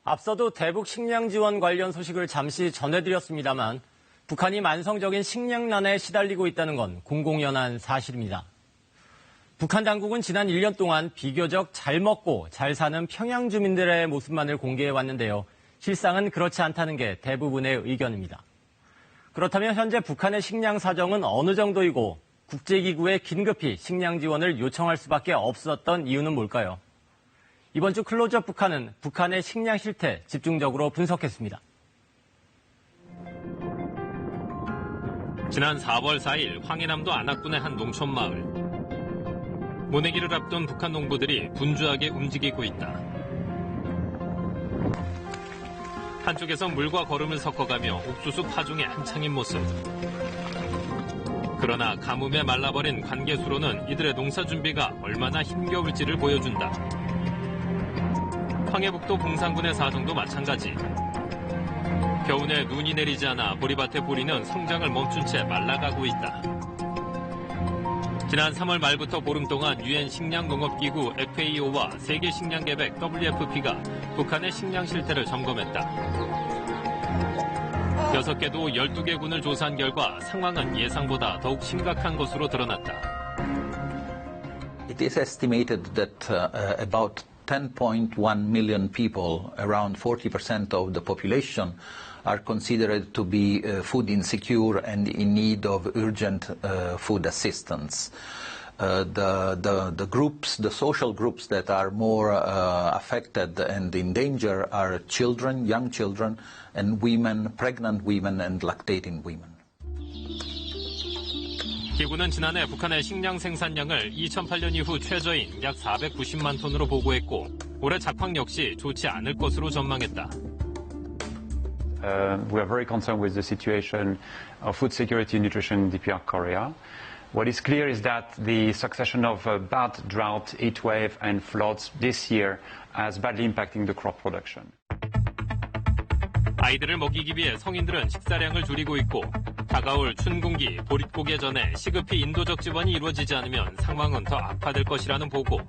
앞서도 대북 식량 지원 관련 소식을 잠시 전해드렸습니다만 북한이 만성적인 식량난에 시달리고 있다는 건 공공연한 사실입니다. 북한 당국은 지난 1년 동안 비교적 잘 먹고 잘 사는 평양 주민들의 모습만을 공개해왔는데요. 실상은 그렇지 않다는 게 대부분의 의견입니다. 그렇다면 현재 북한의 식량 사정은 어느 정도이고 국제기구에 긴급히 식량 지원을 요청할 수밖에 없었던 이유는 뭘까요? 이번 주 클로즈업 북한은 북한의 식량 실태 집중적으로 분석했습니다. 지난 4월 4일 황해남도 안악군의 한 농촌마을. 모내기를 앞둔 북한 농부들이 분주하게 움직이고 있다. 한쪽에서 물과 거름을 섞어가며 옥수수 파종에 한창인 모습. 그러나 가뭄에 말라버린 관계수로는 이들의 농사 준비가 얼마나 힘겨울지를 보여준다. 황해북도 봉산군의 사정도 마찬가지. 겨우내 눈이 내리지 않아 보리밭의 보리는 성장을 멈춘 채 말라가고 있다. 지난 3월 말부터 보름 동안 유엔 식량농업기구 FAO와 세계식량계획 WFP가 북한의 식량 실태를 점검했다. 6개도 12개군을 조사한 결과 상황은 예상보다 더욱 심각한 것으로 드러났다. It is estimated that about 10.1 million people, around 40% of the population, are considered to be food insecure and in need of urgent food assistance. The groups, the social groups that are more affected and in danger are children, young children, and women, pregnant women and lactating women. 기구는 지난해 북한의 식량 생산량을 2008년 이후 최저인 약 490만 톤으로 보고했고 올해 작황 역시 좋지 않을 것으로 전망했다. We are very concerned with the situation of food security and nutrition in DPR Korea. What is clear is that the succession of bad drought, heat wave and floods this year is badly impacting the crop production. 아이들을 먹이기 위해 성인들은 식사량을 줄이고 있고 다가올 춘궁기, 보릿고개 전에 시급히 인도적 지원이 이루어지지 않으면 상황은 더 악화될 것이라는 보고.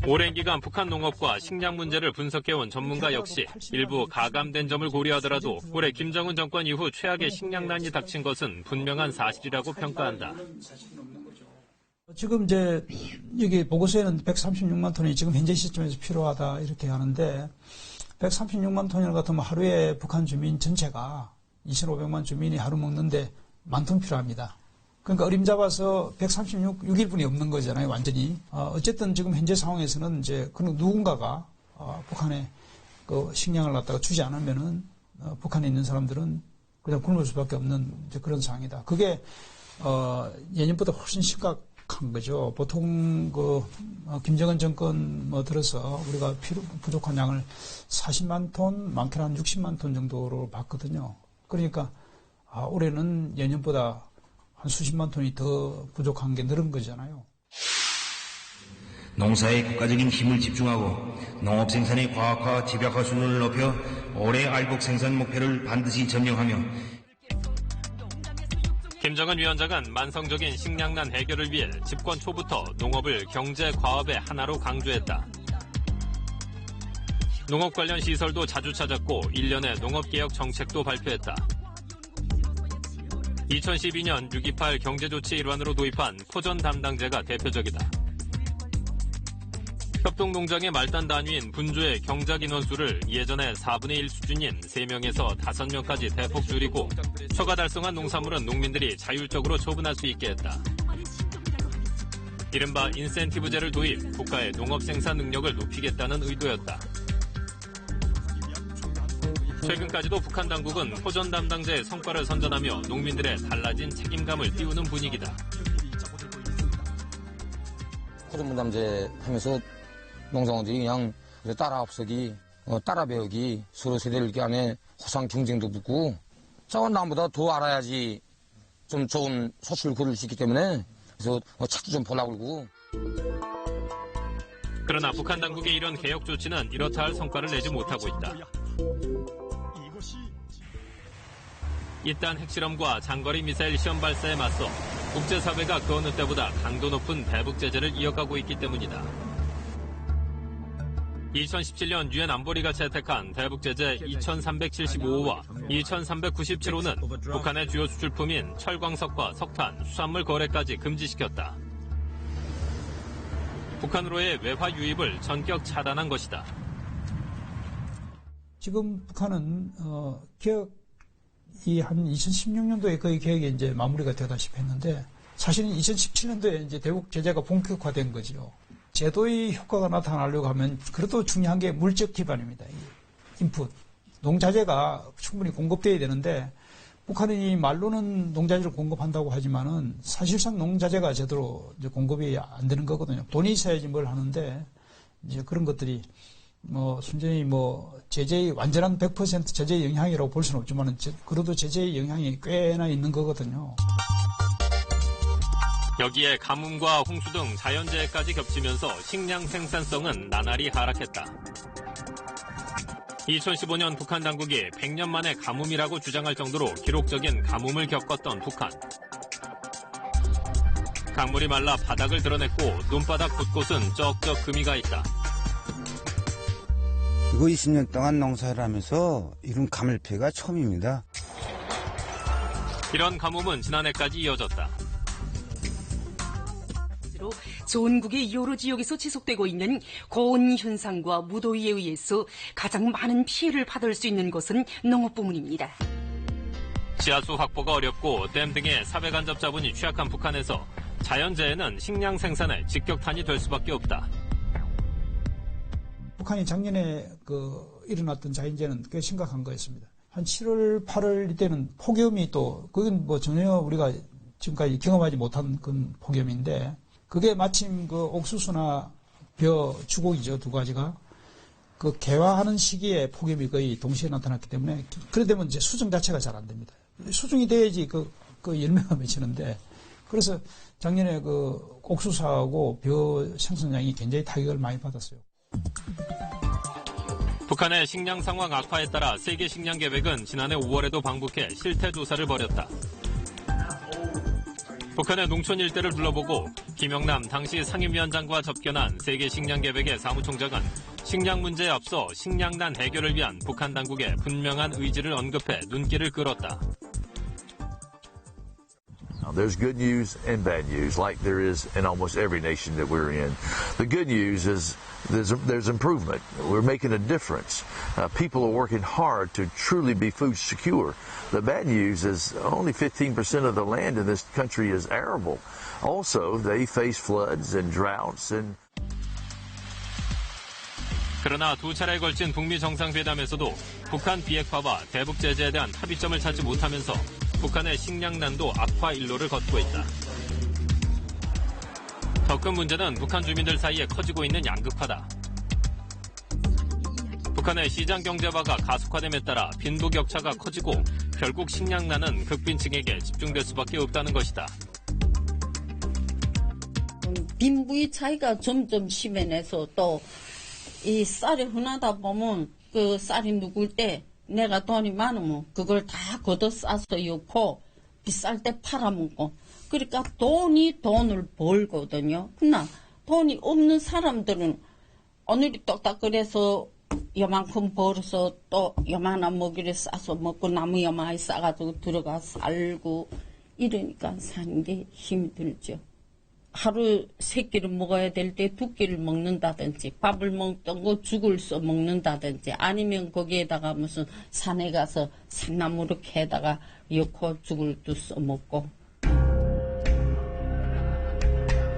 오랜 기간 북한 농업과 식량 문제를 분석해온 전문가 역시 일부 가감된 점을 고려하더라도 올해 김정은 정권 이후 최악의 식량난이 닥친 것은 분명한 사실이라고 평가한다. 지금 이제 여기 보고서에는 136만 톤이 지금 현재 시점에서 필요하다 이렇게 하는데 136만 톤이라 같으면 하루에 북한 주민 전체가 2,500만 주민이 하루 먹는데 10,000톤 필요합니다. 그러니까 어림잡아서 136일분이 없는 거잖아요, 완전히. 어쨌든 지금 현재 상황에서는 이제 그런 누군가가 북한에 그 식량을 갖다가 주지 않으면은 북한에 있는 사람들은 그냥 굶을 수밖에 없는 이제 그런 상황이다. 그게 예년보다 훨씬 심각한 거죠. 보통 김정은 정권 들어서 우리가 부족한 양을 40만 톤, 많게는 한 60만 톤 정도로 봤거든요. 그러니까 올해는 예년보다 한 수십만 톤이 더 부족한 게 늘은 거잖아요. 농사에 국가적인 힘을 집중하고 농업 생산의 과학화, 집약화 수준을 높여 올해 알곡 생산 목표를 반드시 점령하며 김정은 위원장은 만성적인 식량난 해결을 위해 집권 초부터 농업을 경제 과업의 하나로 강조했다. 농업 관련 시설도 자주 찾았고 1년의 농업개혁 정책도 발표했다. 2012년 6.28 경제조치 일환으로 도입한 포전 담당제가 대표적이다. 협동농장의 말단 단위인 분조의 경작 인원수를 예전의 4분의 1 수준인 3명에서 5명까지 대폭 줄이고 초과 달성한 농산물은 농민들이 자율적으로 처분할 수 있게 했다. 이른바 인센티브제를 도입, 국가의 농업 생산 능력을 높이겠다는 의도였다. 최근까지도 북한 당국은 포전 담당제의 성과를 선전하며 농민들의 달라진 책임감을 띄우는 분위기다. 포전 담당제 하면서 농장원들이 그냥 따라 앞서기, 따라 배우기, 서로 세대를 간에 호상 경쟁도 붙고 자원 나보다 더 알아야지 좀 좋은 소식을 거둘 수 있기 때문에 그래서 책도 좀 보려고 그러고. 그러나 북한 당국의 이런 개혁 조치는 이렇다 할 성과를 내지 못하고 있다. 이딴 핵실험과 장거리 미사일 시험 발사에 맞서 국제사회가 그 어느 때보다 강도 높은 대북 제재를 이어가고 있기 때문이다. 2017년 유엔 안보리가 채택한 대북 제재 2375호와 2397호는 북한의 주요 수출품인 철광석과 석탄, 수산물 거래까지 금지시켰다. 북한으로의 외화 유입을 전격 차단한 것이다. 지금 북한은 개혁이 한 2016년도에 거의 개혁이 이제 마무리가 되다시피 했는데 사실은 2017년도에 이제 대북 제재가 본격화된 거죠. 제도의 효과가 나타나려고 하면 그래도 중요한 게 물적 기반입니다. 인풋. 농자재가 충분히 공급돼야 되는데 북한이 말로는 농자재를 공급한다고 하지만은 사실상 농자재가 제대로 이제 공급이 안 되는 거거든요. 돈이 있어야지 뭘 하는데 이제 그런 것들이 순전히 제재의 완전한 100% 제재의 영향이라고 볼 수는 없지만은 그래도 제재의 영향이 꽤나 있는 거거든요. 여기에 가뭄과 홍수 등 자연재해까지 겹치면서 식량 생산성은 나날이 하락했다. 2015년 북한 당국이 100년 만에 가뭄이라고 주장할 정도로 기록적인 가뭄을 겪었던 북한. 강물이 말라 바닥을 드러냈고 눈바닥 곳곳은 쩍쩍 금이 가 있다. 이거 20년 동안 농사를 하면서 이런 가물 피해가 처음입니다. 이런 가뭄은 지난해까지 이어졌다. 전국의 여러 지역에서 지속되고 있는 고온 현상과 무더위에 의해서 가장 많은 피해를 받을 수 있는 것은 농업 부문입니다. 지하수 확보가 어렵고 댐 등의 사배간접 자본이 취약한 북한에서 자연재해는 식량 생산에 직격탄이 될 수밖에 없다. 북한이 작년에 일어났던 자연재해는 꽤 심각한 거였습니다. 한 7월, 8월 이때는 폭염이 그건 전혀 우리가 지금까지 경험하지 못한 그런 폭염인데 그게 마침 옥수수나 벼, 주곡이죠, 두 가지가. 개화하는 시기에 폭염이 거의 동시에 나타났기 때문에, 그래 되면 이제 수정 자체가 잘 안 됩니다. 수정이 돼야지 열매가 맺히는데, 그래서 작년에 옥수수하고 벼 생산량이 굉장히 타격을 많이 받았어요. 북한의 식량 상황 악화에 따라 세계 식량 계획은 지난해 5월에도 방북해 실태 조사를 벌였다. 북한의 농촌 일대를 둘러보고 김영남 당시 상임위원장과 접견한 세계식량계획의 사무총장은 식량 문제에 앞서 식량난 해결을 위한 북한 당국의 분명한 의지를 언급해 눈길을 끌었다. There's good news and bad news, like there is in almost every nation that we're in. The good news is there's improvement. We're making a difference. People are working hard to truly be food secure. The bad news is only 15% of the land in this country is arable. Also, they face floods and droughts and. 그러나 두 차례에 걸친 북미 정상회담에서도 북한 비핵화와 대북 제재에 대한 합의점을 찾지 못하면서 북한의 식량난도 악화 일로를 걷고 있다. 더 큰 문제는 북한 주민들 사이에 커지고 있는 양극화다. 북한의 시장 경제화가 가속화됨에 따라 빈부격차가 커지고 결국 식량난은 극빈층에게 집중될 수밖에 없다는 것이다. 빈부의 차이가 점점 심해내서 또 이 쌀이 흔하다 보면 그 쌀이 누굴 때 내가 돈이 많으면 그걸 다 걷어 싸서 넣고 비쌀 때 팔아먹고 그러니까 돈이 돈을 벌거든요. 그러나 돈이 없는 사람들은 오늘이 똑딱 그래서 요만큼 벌어서 또 요만한 먹이를 싸서 먹고 나무 요만히 싸가지고 들어가 살고 이러니까 사는 게 힘이 들죠. 하루 세 끼를 먹어야 될 때 두 끼를 먹는다든지 밥을 먹던 거 죽을 써 먹는다든지 아니면 거기에다가 무슨 산에 가서 산나무를 캐다가 엮고 죽을 또 써먹고.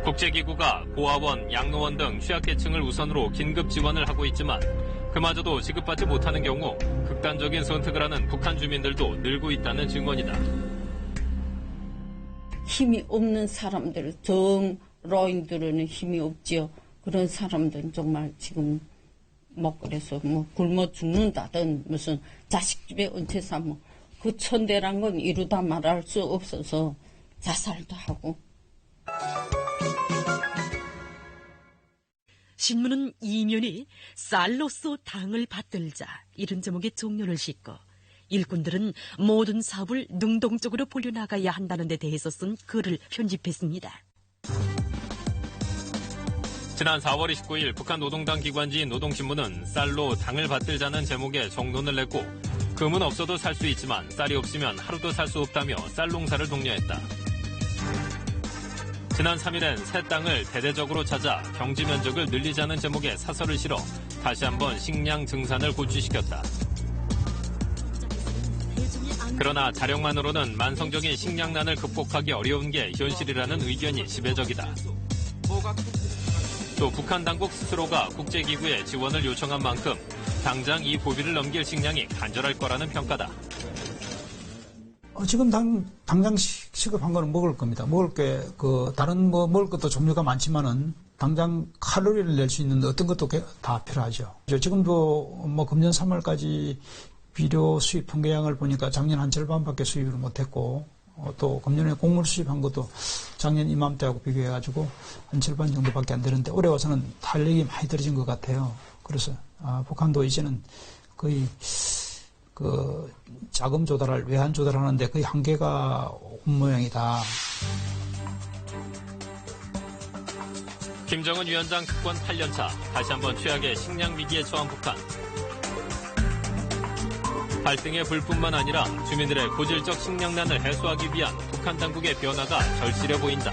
국제기구가 고아원, 양로원 등 취약계층을 우선으로 긴급 지원을 하고 있지만 그마저도 지급받지 못하는 경우 극단적인 선택을 하는 북한 주민들도 늘고 있다는 증언이다. 힘이 없는 사람들, 정로인들은 힘이 없지요. 그런 사람들은 정말 지금 그래서 굶어 죽는다든 무슨 자식 집에 얹혀서 그 천대란 건 이루다 말할 수 없어서 자살도 하고. 신문은 이면이 쌀로서 당을 받들자 이런 제목의 종료를 싣고 일꾼들은 모든 사업을 능동적으로 벌려나가야 한다는 데 대해서 쓴 글을 편집했습니다. 지난 4월 29일 북한 노동당 기관지인 노동신문은 쌀로 당을 받들자는 제목의 정론을 냈고 금은 없어도 살 수 있지만 쌀이 없으면 하루도 살 수 없다며 쌀 농사를 독려했다. 지난 3일엔 새 땅을 대대적으로 찾아 경지 면적을 늘리자는 제목의 사설을 실어 다시 한번 식량 증산을 고취시켰다. 그러나 자력만으로는 만성적인 식량난을 극복하기 어려운 게 현실이라는 의견이 지배적이다. 또 북한 당국 스스로가 국제기구에 지원을 요청한 만큼 당장 이 고비를 넘길 식량이 간절할 거라는 평가다. 지금 당장 시급한 거는 먹을 겁니다. 먹을 게, 다른 먹을 것도 종류가 많지만은, 당장 칼로리를 낼 수 있는 어떤 것도 다 필요하죠. 지금도 금년 3월까지 비료 수입 통계량을 보니까 작년 한 절반밖에 수입을 못했고, 또 금년에 곡물 수입한 것도 작년 이맘때하고 비교해가지고 한 절반 정도밖에 안 되는데, 올해 와서는 탄력이 많이 떨어진 것 같아요. 그래서, 북한도 이제는 거의, 자금 조달을, 외환 조달하는데 거의 한계가 온 모양이다. 김정은 위원장 특권 8년차, 다시 한번 최악의 식량 위기에 처한 북한. 발등의 불뿐만 아니라 주민들의 고질적 식량난을 해소하기 위한 북한 당국의 변화가 절실해 보인다.